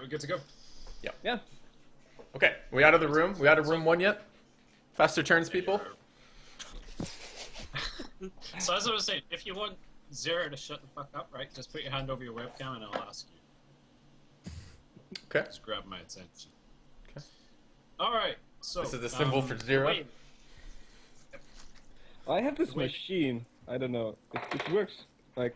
we're good to go. Yeah. Yeah. Okay, we out of the room? We out of room 1 yet? Faster turns, people? So as I was saying, if you want Zero to shut the fuck up, right, just put your hand over your webcam and I'll ask you. Okay. Just grab my attention. Okay. Alright, so... This is the symbol for Zero? Wait. I have this Wait. machine. I don't know. It works. Like...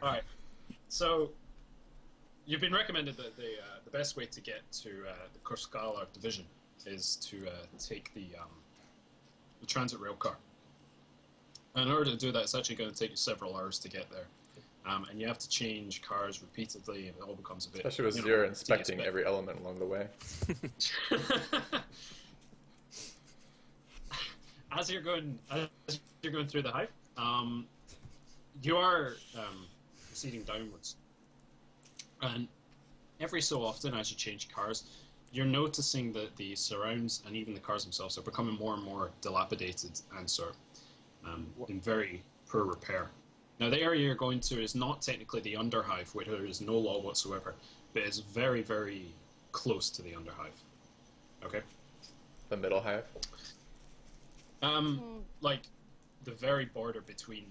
Alright, so you've been recommended that the best way to get to the Cascara division is to take the transit rail car. And in order to do that, it's actually going to take you several hours to get there. And you have to change cars repeatedly, and it all becomes a bit... Especially with Zero inspecting every element along the way. As you're going through the Hive, you are proceeding downwards, and every so often, as you change cars, you're noticing that the surrounds and even the cars themselves are becoming more and more dilapidated and sort of in very poor repair. Now, the area you're going to is not technically the Underhive, where there is no law whatsoever, but it's very, very close to the Underhive. Okay. The middle hive? Like the very border between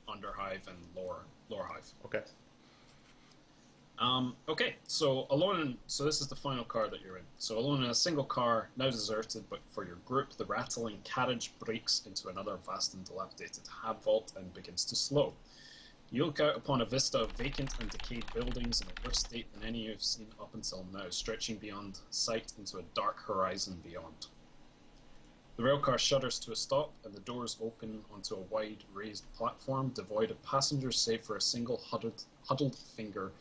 Underhive and Lower Hive. Okay. Okay, so alone. So this is the final car that you're in. So alone in a single car, now deserted, but for your group, the rattling carriage breaks into another vast and dilapidated hab vault and begins to slow. You look out upon a vista of vacant and decayed buildings in a worse state than any you've seen up until now, stretching beyond sight into a dark horizon beyond. The railcar shudders to a stop, and the doors open onto a wide raised platform devoid of passengers save for a single huddled figure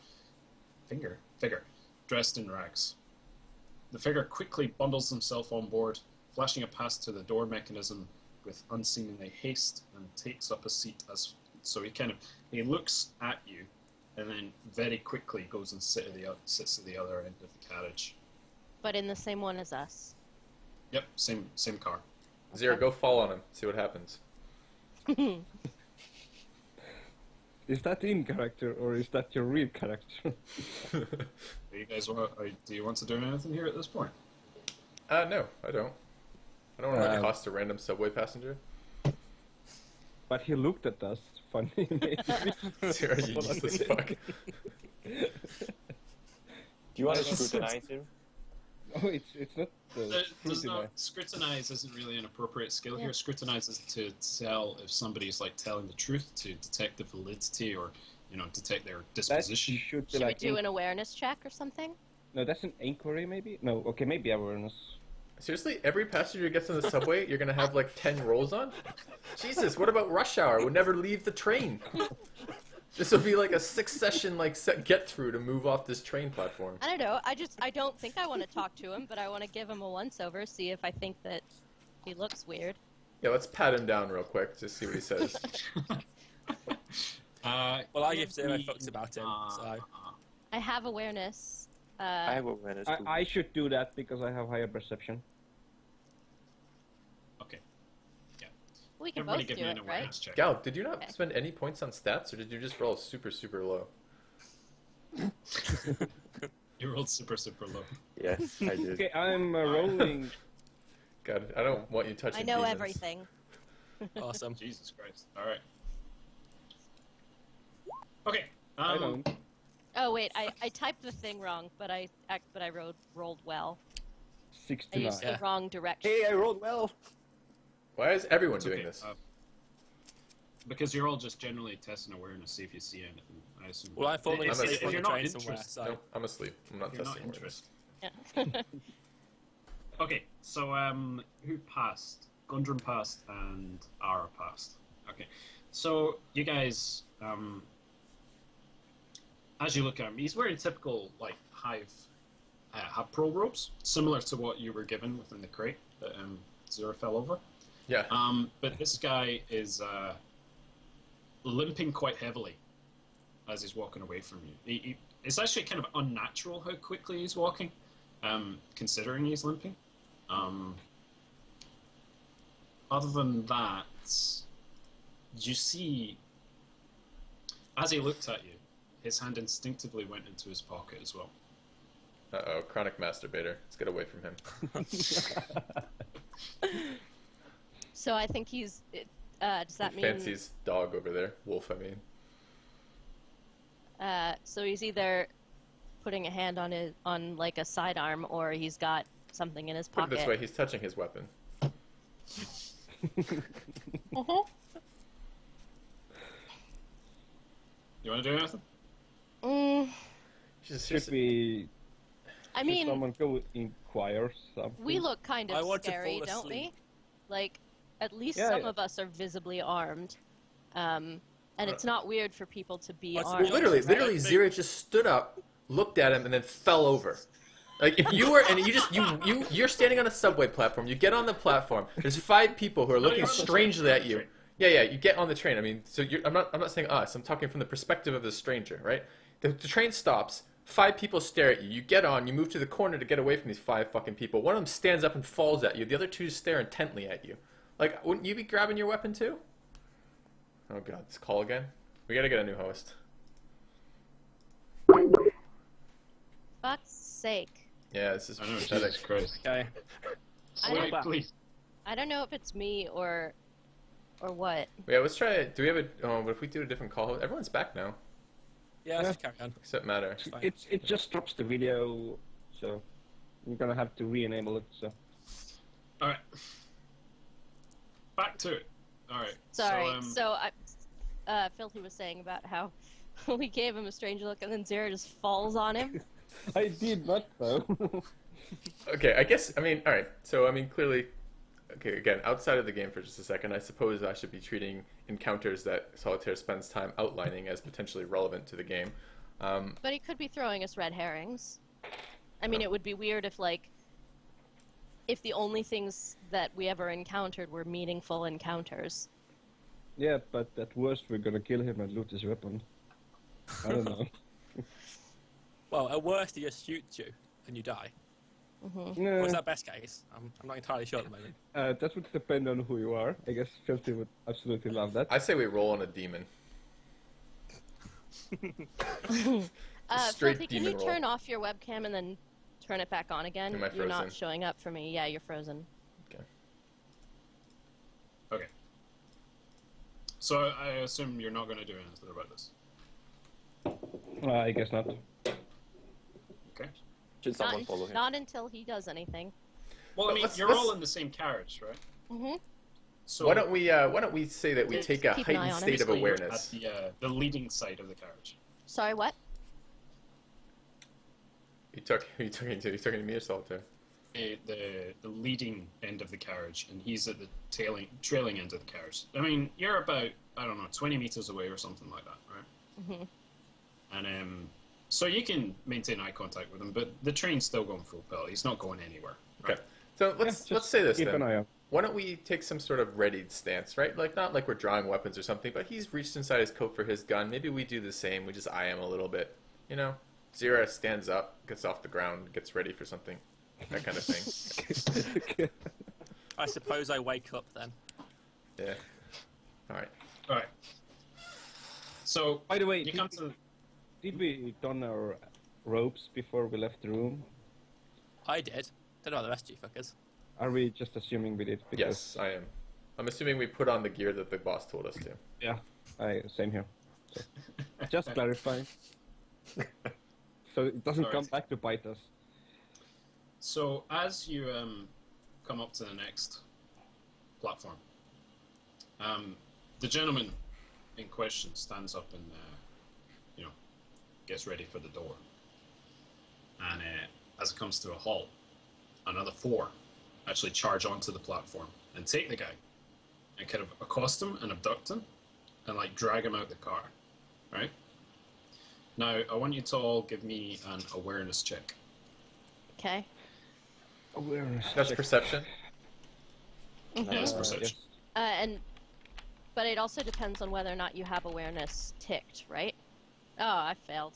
dressed in rags. The figure quickly bundles himself on board, flashing a pass to the door mechanism with unseemly haste, and takes up a seat so he looks at you, and then very quickly goes and sits at the other end of the carriage. But in the same one as us. Yep, same car. Zero, go fall on him. See what happens. Is that in character, or is that your real character? Do you want to do anything here at this point? No, I don't. I don't want to accost a random subway passenger. But he looked at us funny, maybe. Zero, you useless fuck. Do you want to scrutinize him? Oh, it's not There's no scrutinize isn't really an appropriate skill here. Scrutinize is to tell if somebody's like telling the truth, to detect the validity, or detect their disposition. That should be Should like we do an awareness check or something? No, that's an inquiry, maybe. No, okay, maybe awareness. Seriously, every passenger gets on the subway, you're gonna have like 10 rolls on? Jesus, what about rush hour? We'll never leave the train. This will be like a 6-session get through to move off this train platform. I don't know. I don't think I want to talk to him, but I want to give him a once-over, see if I think that he looks weird. Yeah, let's pat him down real quick, just see what he says. Well, I give zero fucks about him, so... I have awareness. I have awareness too. I should do that because I have higher perception. Okay. Yeah. We can Everybody both give do me an it, awareness right? check. Gal, did you not Okay. spend any points on stats, or did you just roll super, super low? You rolled super, super low. Yes, I did. Okay, I'm rolling. God, I don't want you touching I know demons. everything. Awesome. Jesus Christ. All right. Okay. I don't. Oh wait, I typed the thing wrong, but I rolled well. I 69. used Yeah. the wrong direction. Hey, I rolled well. Why is everyone It's doing okay. this? Because you're all just generally testing awareness, see if you see anything. I assume. Well, I'm falling If- asleep asleep if on the you're not train somewhere, interested, so... No, I'm asleep. I'm not if you're not testing awareness. interested. Yeah. Okay, so who passed? Gundren passed and Ara passed. Okay, so you guys, as you look at him, he's wearing typical like Hive pro robes, similar to what you were given within the crate that Zero fell over. Yeah. But this guy is limping quite heavily as he's walking away from you. It's actually kind of unnatural how quickly he's walking, considering he's limping. Other than that, you see, as he looked at you, his hand instinctively went into his pocket as well. Uh-oh, chronic masturbator. Let's get away from him. So I think he's. Does that mean? Fancy's dog over there. Wolf, I mean. So he's either putting a hand on like a sidearm, or he's got something in his Put pocket. it this way, he's touching his weapon. You want to do anything? Should we? I Should mean, someone go inquire something? we look kind I of want to scary, fall don't we? asleep. Like, at least Yeah, some yeah. of us are visibly armed. And it's not weird for people to be What's- armed. Literally, right? literally, Zira just stood up, looked at him, and then fell over. Like if you were, and you're standing on a subway platform. You get on the platform. There's 5 people who are looking you're on the strangely train. at you. Yeah, you get on the train. I mean, so I'm not saying us. I'm talking from the perspective of the stranger, right? The train stops. 5 people stare at you. You get on. You move to the corner to get away from these 5 fucking people. One of them stands up and falls at you. The other 2 stare intently at you. Like, wouldn't you be grabbing your weapon too? Oh god, this call again. We gotta get a new host. Fuck's sake. Yeah, this is I know, pathetic. Jesus Christ. Okay. Wait, please. I don't know if it's me or what. Yeah, let's try it. Do we have a? Oh, what if we do a different call host? Everyone's back now, Yeah, let's just carry on. except Matter. Fine. It just stops the video, so you're gonna have to re-enable it. So All right. Back to it. All right. Sorry. So, Filthy was saying about how we gave him a strange look and then Zara just falls on him. I did not though. Okay, I guess. I mean, all right. So I mean, clearly. Okay, again, outside of the game for just a second, I suppose I should be treating encounters that Solitaire spends time outlining as potentially relevant to the game. But he could be throwing us red herrings. I mean, it would be weird if the only things that we ever encountered were meaningful encounters. Yeah, but at worst we're gonna kill him and loot his weapon. I don't know. Well, at worst, he just shoots you and you die. No, What's that best case? I'm not entirely sure at the moment. that would depend on who you are. I guess Filthy would absolutely love that. I say we roll on a demon. Straight Filthy, can demon you roll. turn off your webcam and then turn it back on again? Am I You're not frozen? showing up for me. Yeah, you're frozen. okay. So I assume you're not going to do anything about this. I guess not. Okay. Should someone follow him? Not until he does anything. Well, I mean, let's- you're let's- all in the same carriage, right? Mm-hmm. So Why don't we say that we take a Keep an eye heightened on him. state of basically you're awareness? at the leading side of the carriage. Sorry, what? You talking to me or Solitaire? The leading end of the carriage, and he's at the trailing end of the carriage. I mean, you're about, I don't know, 20 meters away or something like that, right? Mm-hmm. And so you can maintain eye contact with him, but the train's still going full pelt. He's not going anywhere. Right? Okay. So let's say this Keep then. an eye out. Why don't we take some sort of readied stance, right? Like, not like we're drawing weapons or something, but he's reached inside his coat for his gun. Maybe we do the same. We just eye him a little bit. You know? Zira stands up, gets off the ground, gets ready for something. That kind of thing. I suppose I wake up then. Yeah. Alright. All right. So, By the way, you come to... did we don our robes before we left the room? I did. Don't know about the rest of you fuckers. Are we just assuming we did? Yes, I am. I'm assuming we put on the gear that the boss told us to. Yeah. Same here. So, just clarifying. So it doesn't Alright. come back to bite us. So, as you come up to the next platform, the gentleman in question stands up and, gets ready for the door. And as it comes to a halt, another 4 actually charge onto the platform and take the guy and kind of accost him and abduct him and, like, drag him out the car, right? Now, I want you to all give me an awareness check. Okay. Awareness. That's check. perception. Yes, perception. Yes. But it also depends on whether or not you have awareness ticked, right? Oh, I failed.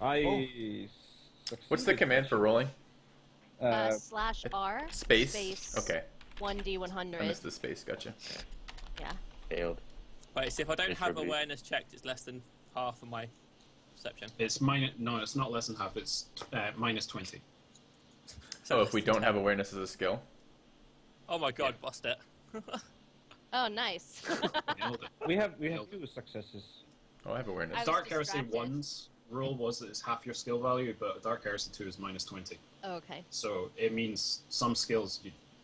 I What's the command for rolling? /R Space? space Okay. 1d100. I missed the space. Gotcha. Yeah. Failed. Wait, so if I don't It have should be. awareness checked, it's less than half of my perception. It's minus. No, it's not less than half. It's minus 20. So Oh, less if we than don't 10. have awareness as a skill. Oh my god, bust it. Oh, nice. Nailed it. We have Nailed 2 successes. Oh, I have awareness. I was Dark Heresy distracted. 1's rule was that it's half your skill value, but Dark Heresy 2 is minus 20. Okay. So it means some skills,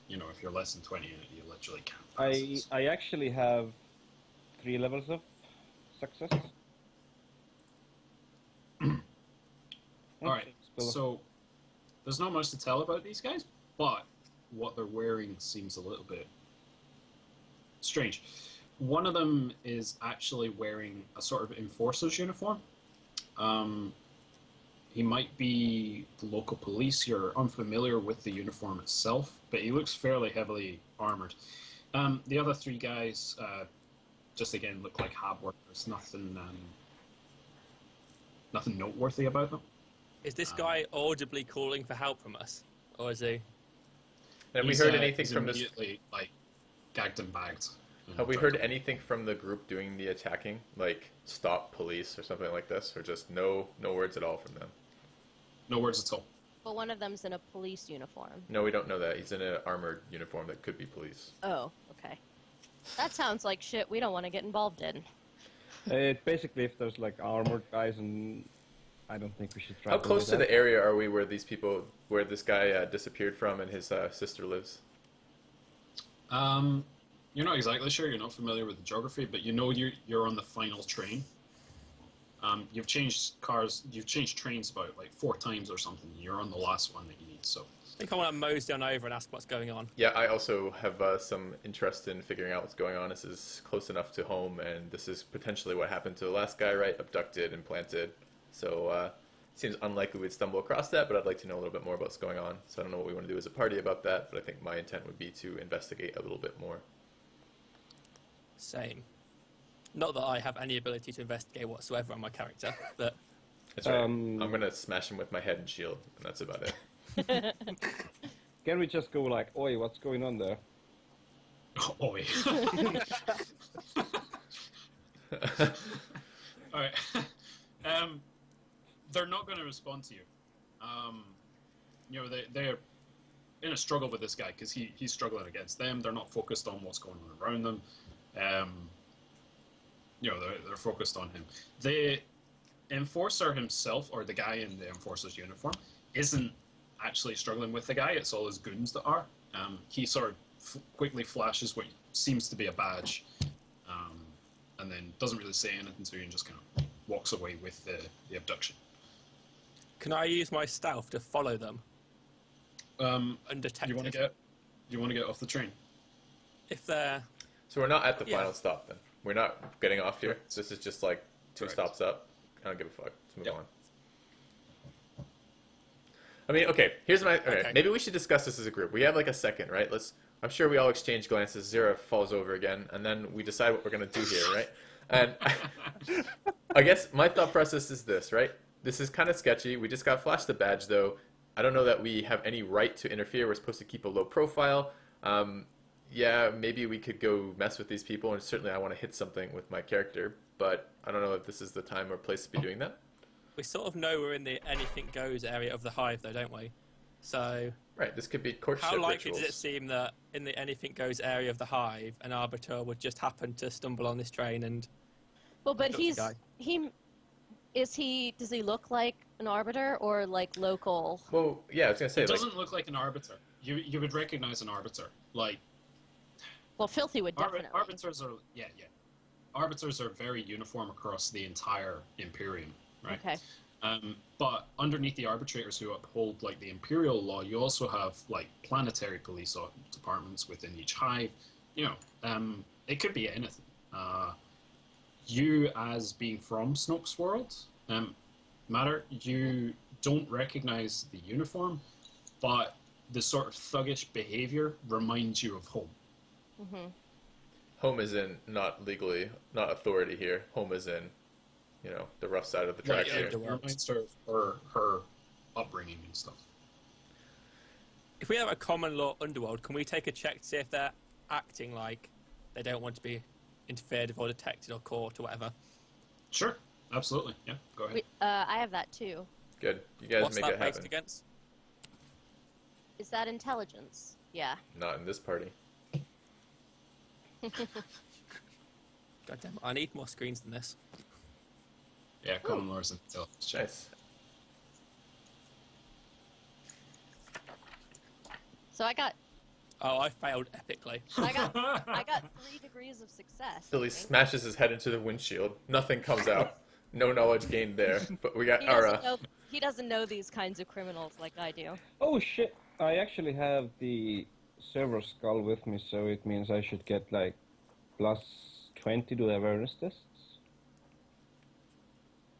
you know, if you're less than 20 in it, you literally can't pass it. I actually have 3 levels of success. Alright, so there's not much to tell about these guys, but what they're wearing seems a little bit strange. One of them is actually wearing a sort of enforcer's uniform. He might be the local police. You're unfamiliar with the uniform itself, but he looks fairly heavily armored. The other 3 guys just again look like hab workers. Nothing noteworthy about them. Is this guy audibly calling for help from us? Or is he... Have we He's, heard anything he's from this? immediately like gagged and bagged. Have we heard anything from the group doing the attacking, like stop police or something like this, or just no words at all from them? No words at all. Well, one of them's in a police uniform. No, we don't know that. He's in an armored uniform that could be police. Oh, okay. That sounds like shit we don't want to get involved in. Basically, if there's like armored guys, and I don't think we should try. How close to the area are we where these people, where this guy disappeared from and his sister lives? You're not exactly sure. You're not familiar with the geography, but you know you're on the final train. You've changed cars. You've changed trains about like 4 times or something. You're on the last one that you need. So I think I want to mosey on over and ask what's going on. Yeah, I also have some interest in figuring out what's going on. This is close enough to home, and this is potentially what happened to the last guy, right? Abducted and planted. So it seems unlikely we'd stumble across that, but I'd like to know a little bit more about what's going on. So I don't know what we want to do as a party about that, but I think my intent would be to investigate a little bit more. Same. Not that I have any ability to investigate whatsoever on my character, but That's right. I'm going to smash him with my head and shield, and that's about it. Can we just go like, oi, what's going on there? Oi. All right. They're not going to respond to you. You know, they're in a struggle with this guy because he's struggling against them. They're not focused on what's going on around them. You know, they're focused on him. The enforcer himself, or the guy in the enforcer's uniform, isn't actually struggling with the guy. It's all his goons that are. He sort of quickly flashes what seems to be a badge, and then doesn't really say anything to you and just kind of walks away with the abduction. can I use my stealth to follow them undetected? Do you want to get off the train? If they're... So we're not at the Yeah. final stop, then? We're not getting off here? This is just like 2 Correct. stops up? I don't give a fuck. Let's move Yep. on. I mean, okay, here's my... Okay, Okay. maybe we should discuss this as a group. We have like a second, right? I'm sure we all exchange glances. Zera falls over again, and then we decide what we're going to do here, right? And I guess my thought process is this, right? This is kind of sketchy. We just got flashed the badge, though. I don't know that we have any right to interfere. We're supposed to keep a low profile. Yeah, maybe we could go mess with these people, and certainly I want to hit something with my character, but I don't know if this is the time or place to be doing that. We sort of know we're in the anything goes area of the Hive, though, don't we? So Right, this could be courtship how likely rituals. does it seem that in the anything goes area of the Hive, an arbiter would just happen to stumble on this train and... Well, but That's the guy. does he look like an arbiter or like local? Well, yeah, I was going to say, It like, doesn't look like an arbiter. You would recognize an arbiter. Like Well, Filthy would definitely. arbiters are arbiters are very uniform across the entire Imperium, right? Okay. But underneath the arbitrators who uphold like the imperial law, you also have like planetary police departments within each hive. You know, it could be anything. You, as being from Snoke's world, Matter, you don't recognize the uniform, but the sort of thuggish behavior reminds you of home. Mm-hmm. home is in not legally, not authority here. Home is in, you know, the rough side of the Right, tracks yeah, here. it reminds her of her upbringing and stuff. If we have a common law underworld, can we take a check to see if they're acting like they don't want to be interfered with or detected or caught or whatever? Sure, absolutely. Yeah, go ahead. I have that too. Good. You guys What's make that it based happen. against? Is that intelligence? Yeah. Not in this party. Goddamn, I need more screens than this. Yeah, common laws and intelligence check. Nice. So I got Oh, I failed epically. I got 3 degrees of success. Billy I think. smashes his head into the windshield. Nothing comes out. No knowledge gained there. But we got He doesn't know these kinds of criminals like I do. Oh shit! I actually have the server skull with me, so it means I should get like plus 20 to the awareness tests.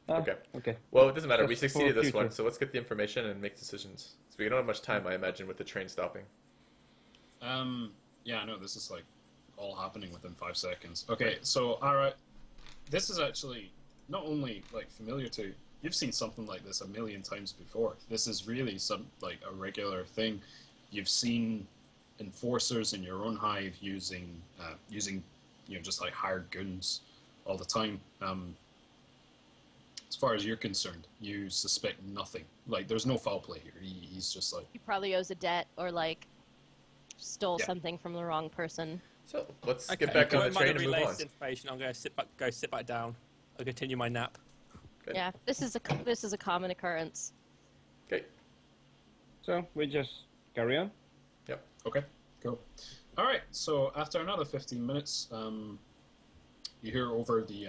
Ah, Okay. Okay. Well, it doesn't matter. We Just for succeeded this future. one, so let's get the information and make decisions. So we don't have much time, I imagine, with the train stopping. Yeah, I know this is like all happening within 5 seconds. Okay, so Ara, this is actually not only like familiar to you, you've seen something like this a million times before. This is really some like a regular thing. You've seen enforcers in your own hive using just like hired goons all the time. As far as you're concerned, you suspect nothing. Like there's no foul play here. He's just like He probably owes a debt or like stole Yeah. something from the wrong person. So let's Okay, get back on the I'm train gonna and move relay on. this information. I'm going to go sit back down. I'll continue my nap. Good. Yeah, this is a common occurrence. Okay. So we just carry on. okay, cool. All right, so after another 15 minutes, you hear over the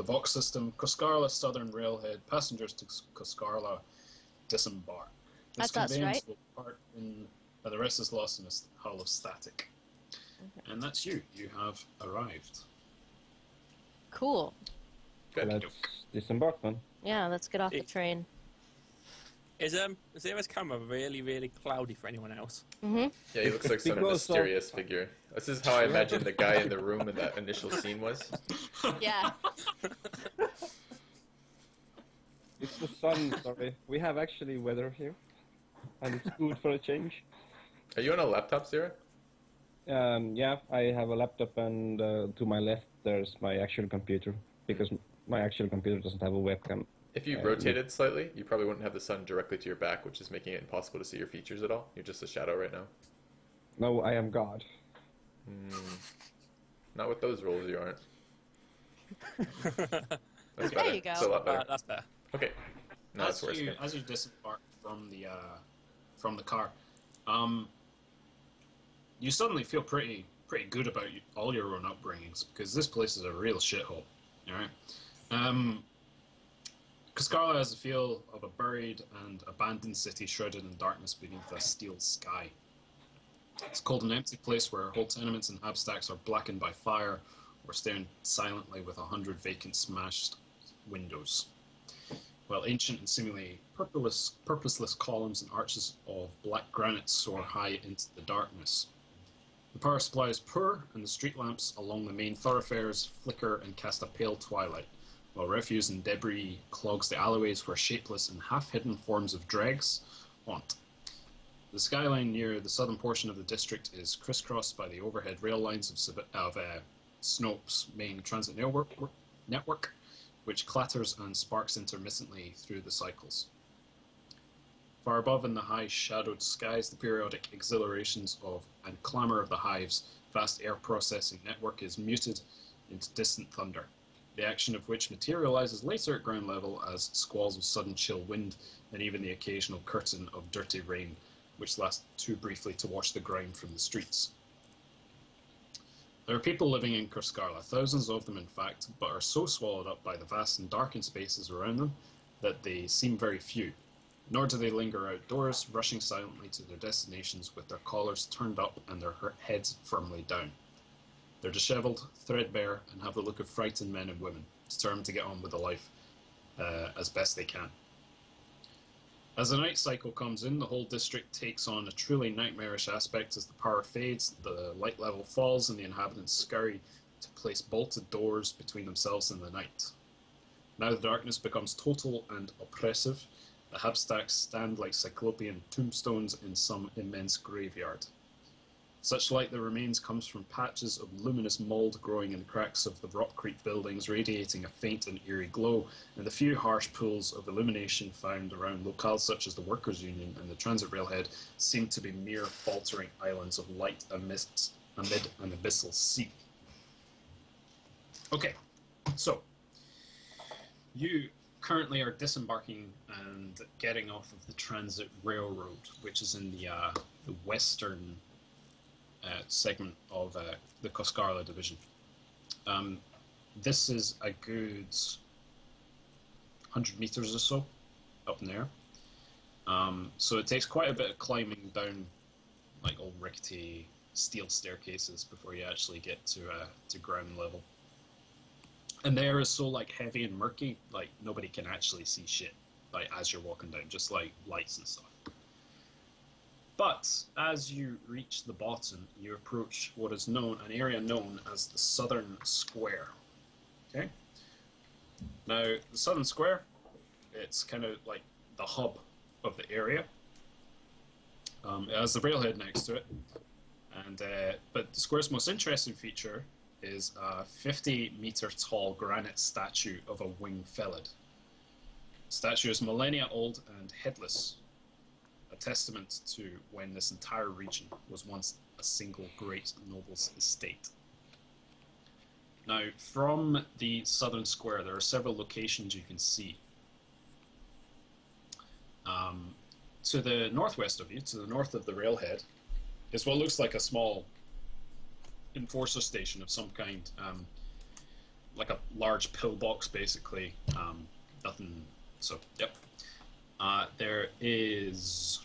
Vox system, Cascara Southern Railhead, passengers to Cascara disembark. This That's us, conveyance right? will part in, the rest is lost in a hull of static. And that's you. You have arrived. Cool. Good. Let's disembark then. Yeah, let's get off the train. Is Zera's camera really, really cloudy for anyone else? Mm-hmm. Yeah, he looks like some Because of- mysterious figure. This is how I imagine the guy in the room in that initial scene was. Yeah. It's the sun, sorry. We have actually weather here. And it's good for a change. Are you on a laptop, Zera? Yeah, I have a laptop and to my left there's my actual computer. Because my actual computer doesn't have a webcam. If you rotated slightly, you probably wouldn't have the sun directly to your back, which is making it impossible to see your features at all. You're just a shadow right now. No, I am God. Not with those rolls, you aren't. That's There better. you go. It's a lot better. That's better. Okay. No, as it's worse. you as you disembark from the car, you suddenly feel pretty good about all your own upbringings because this place is a real shithole. All right. Cascara has a feel of a buried and abandoned city shrouded in darkness beneath a steel sky. It's called an empty place where whole tenements and habstacks are blackened by fire or staring silently with 100 vacant smashed windows. While ancient and seemingly purposeless columns and arches of black granite soar high into the darkness. The power supply is poor, and the street lamps along the main thoroughfares flicker and cast a pale twilight, while refuse and debris clogs the alleyways where shapeless and half-hidden forms of dregs haunt. The skyline near the southern portion of the district is crisscrossed by the overhead rail lines of Snope's main transit network, which clatters and sparks intermittently through the cycles. Far above in the high shadowed skies, the periodic exhilarations of and clamour of the Hive's vast air processing network is muted into distant thunder, the action of which materializes later at ground level as squalls of sudden chill wind and even the occasional curtain of dirty rain, which lasts too briefly to wash the ground from the streets. There are people living in Cascara, thousands of them in fact, but are so swallowed up by the vast and darkened spaces around them that they seem very few, nor do they linger outdoors, rushing silently to their destinations with their collars turned up and their heads firmly down. They're dishevelled, threadbare, and have the look of frightened men and women, determined to get on with the life as best they can. As the night cycle comes in, the whole district takes on a truly nightmarish aspect as the power fades, the light level falls, and the inhabitants scurry to place bolted doors between themselves and the night. Now the darkness becomes total and oppressive, The hubstacks stand like cyclopean tombstones in some immense graveyard. Such light that remains comes from patches of luminous mould growing in the cracks of the Rock Creek buildings, radiating a faint and eerie glow, and the few harsh pools of illumination found around locales such as the Workers' Union and the transit railhead seem to be mere faltering islands of light amid an abyssal sea. Okay, so you currently are disembarking and getting off of the transit railroad, which is in the western segment of the Cascara division. This is a good 100 meters or so up in there. So it takes quite a bit of climbing down like old rickety steel staircases before you actually get to ground level. And the air is so like heavy and murky, like nobody can actually see shit like as you're walking down, just like lights and stuff. But as you reach the bottom, you approach what is known, an area known as the Southern Square. Okay. Now the Southern Square, it's kind of like the hub of the area. It has the railhead next to it, and but the square's most interesting feature is a 50-meter tall granite statue of a winged felid. The statue is millennia old and headless, a testament to when this entire region was once a single great noble's estate. Now, from the Southern Square, there are several locations you can see. To the northwest of you, to the north of the railhead, is what looks like a small enforcer station of some kind, like a large pillbox, basically. Nothing. So, yep. There is.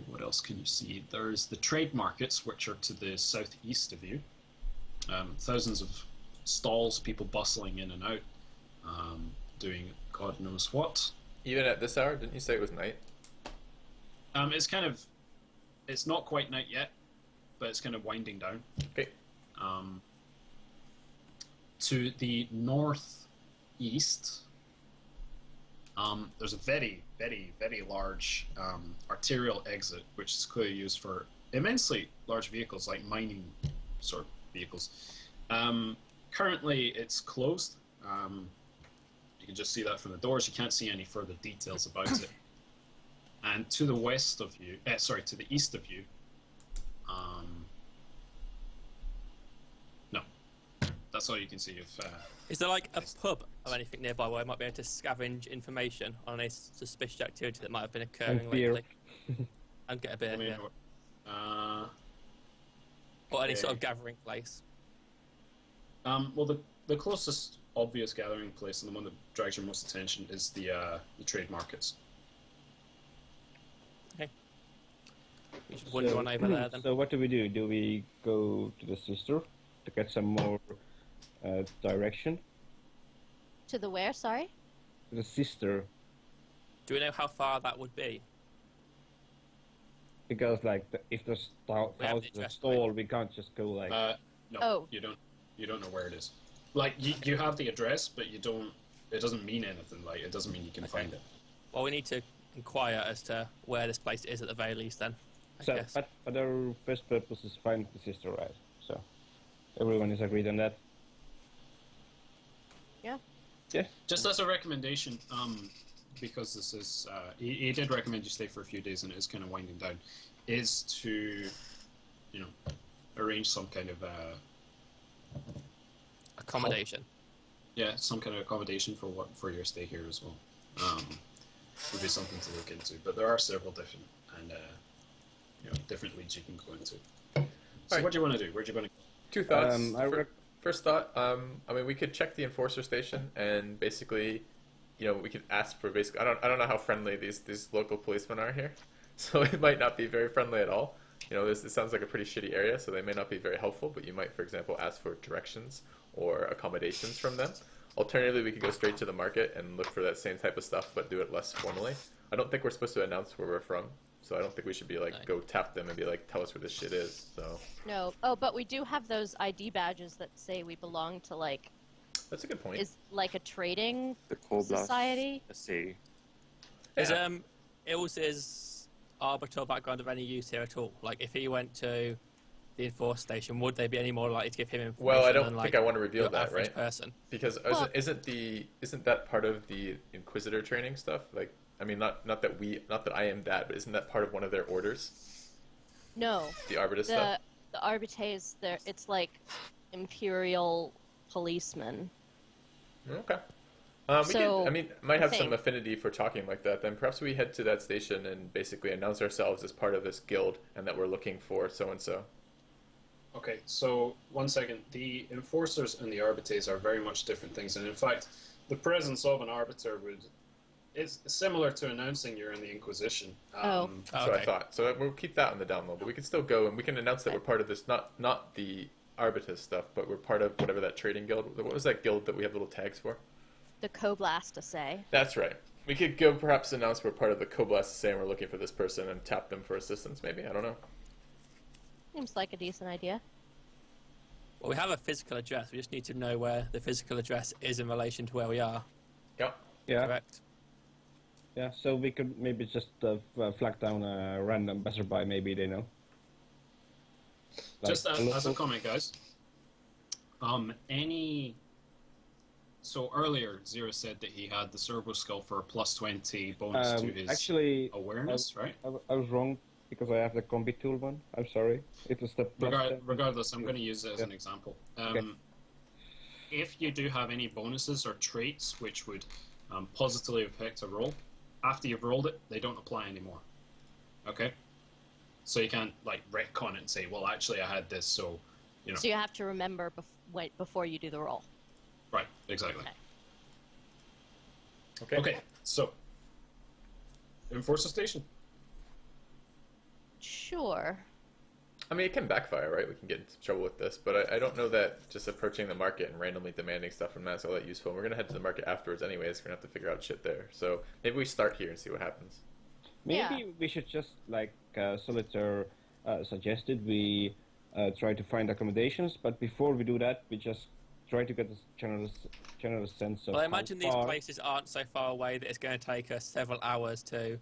What else can you see? There's the trade markets, which are to the southeast of you. Thousands of stalls, people bustling in and out, doing God knows what. Even at this hour, didn't you say it was night? It's kind of. It's not quite night yet, but it's kind of winding down. Okay. To the northeast, there's a very, very, very large arterial exit, which is clearly used for immensely large vehicles, like mining sort of vehicles. Currently, it's closed. You can just see that from the doors. You can't see any further details about it. And to the west of you, to the east of you, no, that's all you can see of. Is there like a pub or anything nearby where I might be able to scavenge information on any suspicious activity that might have been occurring And beer. lately? And get a beer, yeah. Or any sort of gathering place. Well, the closest obvious gathering place and the one that drags your most attention is the trade markets. Okay. We should wander on over there then. So what do? Do we go to the sister to get some more direction? To the where, sorry? To the sister, Do we know how far that would be? because like if there's We have the thousands of address, stall, we can't just go like. No, Oh. you don't. You don't know where it is. Like you have the address, but you don't. It doesn't mean anything. Like it doesn't mean you can find it. Well, we need to inquire as to where this place is at the very least then, I So, guess. but our first purpose is find the sister, right? So, everyone is agreed on that. Yeah. Yeah. Just as a recommendation, because this is, he did recommend you stay for a few days, and it is kind of winding down, is to, arrange some kind of, Accommodation. some kind of accommodation for your stay here as well. Would be something to look into. But there are several different different leads you can go into. So Alright. what do you want to do? Where do you want to go? Two thoughts. First thought, I mean, we could check the enforcer station and basically, we could ask for basically. I don't know how friendly these local policemen are here, so it might not be very friendly at all. This sounds like a pretty shitty area, so they may not be very helpful. But you might, for example, ask for directions or accommodations from them. Alternatively, we could go straight to the market and look for that same type of stuff, but do it less formally. I don't think we're supposed to announce where we're from, so I don't think we should be like, go tap them and be like, tell us where this shit is. So No. Oh, but we do have those ID badges that say we belong to like that's a good point. is like a trading The Cold Blast society. Sea. Is Ilse's arbiter background of any use here at all? Like, if he went to the enforced station, would they be any more likely to give him information? Well, I don't than, think I want to reveal your that, average right? person? Because Well- isn't that part of the Inquisitor training stuff? Like, I mean, not that I am that, but isn't that part of one of their orders? No. The Arbiter stuff. The Arbites, it's like Imperial policemen. Okay. So, might have some same. affinity for talking like that. Then perhaps we head to that station and basically announce ourselves as part of this guild and that we're looking for so and so. Okay, so 1 second. The enforcers and the arbitres are very much different things, and in fact, the presence of an arbiter is similar to announcing you're in the Inquisition. Oh. That's what I thought. So we'll keep that on the down low, but we can still go and we can announce that we're part of this, not the Arbitus stuff, but we're part of whatever that trading guild. What was that guild that we have little tags for? The Coblast Assay. That's right. We could go perhaps announce we're part of the Coblast say and we're looking for this person and tap them for assistance. Maybe, I don't know. Seems like a decent idea. Well, we have a physical address. We just need to know where the physical address is in relation to where we are. Yep. Yeah. Correct. Yeah. So we could maybe just flag down a random passerby. Maybe they know. Like, Just as a comment, guys. So earlier, Zero said that he had the Servo Skull for a +20 bonus to his actually, awareness, right? I was wrong because I have the combi tool one. I'm sorry. It was the Regardless, I'm going to use it as an example. Okay. If you do have any bonuses or traits which would positively affect a roll, after you've rolled it, they don't apply anymore. Okay? So you can't like retcon it and say, well, actually I had this, so, you know. So you have to remember before you do the roll. Right, exactly. Okay. Okay. Okay, so, Enforcer Station. Sure. I mean, it can backfire, right? We can get into trouble with this, but I don't know that just approaching the market and randomly demanding stuff from that is all that useful. And we're going to head to the market afterwards anyways. We're going to have to figure out shit there. So maybe we start here and see what happens. Maybe we should just, like Solitaire suggested, we try to find accommodations. But before we do that, we just try to get a general sense of. Well, I how imagine these far- places aren't so far away that it's going to take us several hours to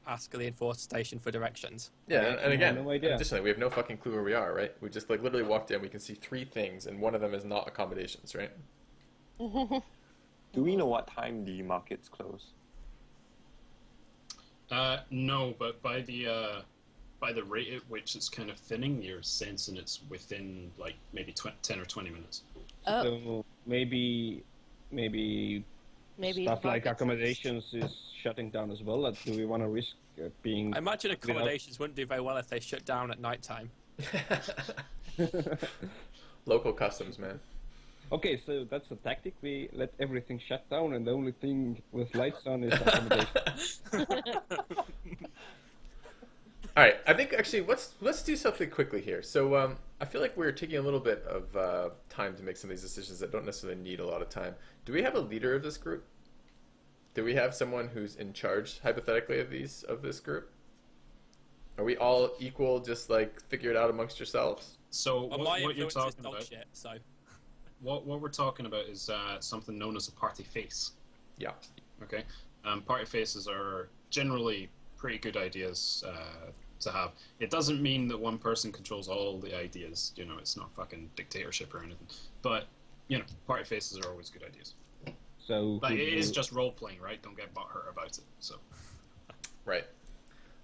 ask the enforcer station for directions. Yeah, and again, no idea. additionally, we have no fucking clue where we are, right? We just like literally walked in, we can see 3 things, and one of them is not accommodations, right? Do we know what time the markets close? No, but by the rate at which it's kind of thinning, you're sensing it's within like maybe 10 or 20 minutes. Oh, So maybe maybe stuff like markets- accommodations is shutting down as well. Do we want to risk being? I imagine accommodations wouldn't do very well if they shut down at night time. Local customs, man. Okay, so that's the tactic. We let everything shut down, and the only thing with lights on is accommodation. All right, I think actually let's do something quickly here. So I feel like we're taking a little bit of time to make some of these decisions that don't necessarily need a lot of time. Do we have a leader of this group? Do we have someone who's in charge, hypothetically, of this group? Are we all equal? Just like figure it out amongst yourselves. So Well, my what you're influence is talking dog about, shit, so what we're talking about is something known as a party face. Yeah. Okay, party faces are generally pretty good ideas to have. It doesn't mean that one person controls all the ideas. You know, it's not fucking dictatorship or anything. But you know, party faces are always good ideas. So But could it is you- just role playing, right? Don't get butthurt about it. So Right.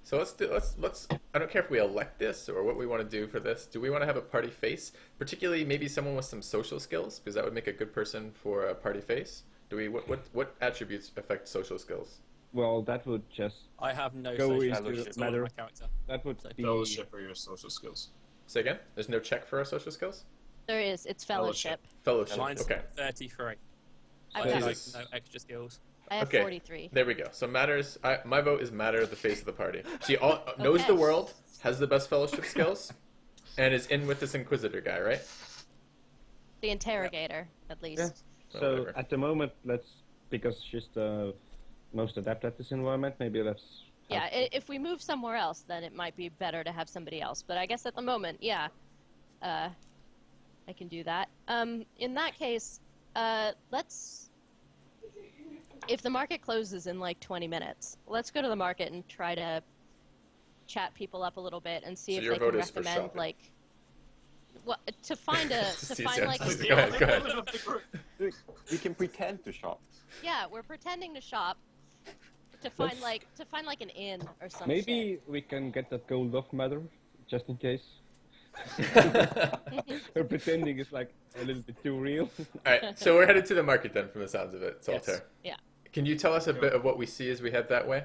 So let's. I don't care if we elect this or what we want to do for this. Do we want to have a party face, particularly maybe someone with some social skills, because that would make a good person for a party face. Do we? What attributes affect social skills? Well, that would just I have no Go social into skills. It's all matter. my character. that would So be fellowship or your social skills. Say again. There's no check for our social skills. There is. It's fellowship. Fellowship. Mine's Okay. 33. I've I have got- Jesus. no extra skills. I have Okay. 43. There we go. So matters. My vote is matter, the face of the party. She knows the world, has the best fellowship skills, and is in with this Inquisitor guy, right? The interrogator, at least. so. Whatever. At the moment, because she's the most adept at this environment. Maybe let's. Yeah, if we move somewhere else, then it might be better to have somebody else. But I guess at the moment, yeah, I can do that. In that case, let's if the market closes in like 20 minutes, let's go to the market and try to chat people up a little bit and see So if your they can vote is for recommend shopping. like what to find a to See, find Sam, like please, go ahead, go ahead. We can pretend to shop. yeah, we're pretending to shop to find like an inn or something. Maybe we can get that gold off matter, just in case. Her pretending is like a little bit too real. Alright, so we're headed to the market then, from the sounds of it, Solitaire. Yeah. Can you tell us a bit of what we see as we head that way?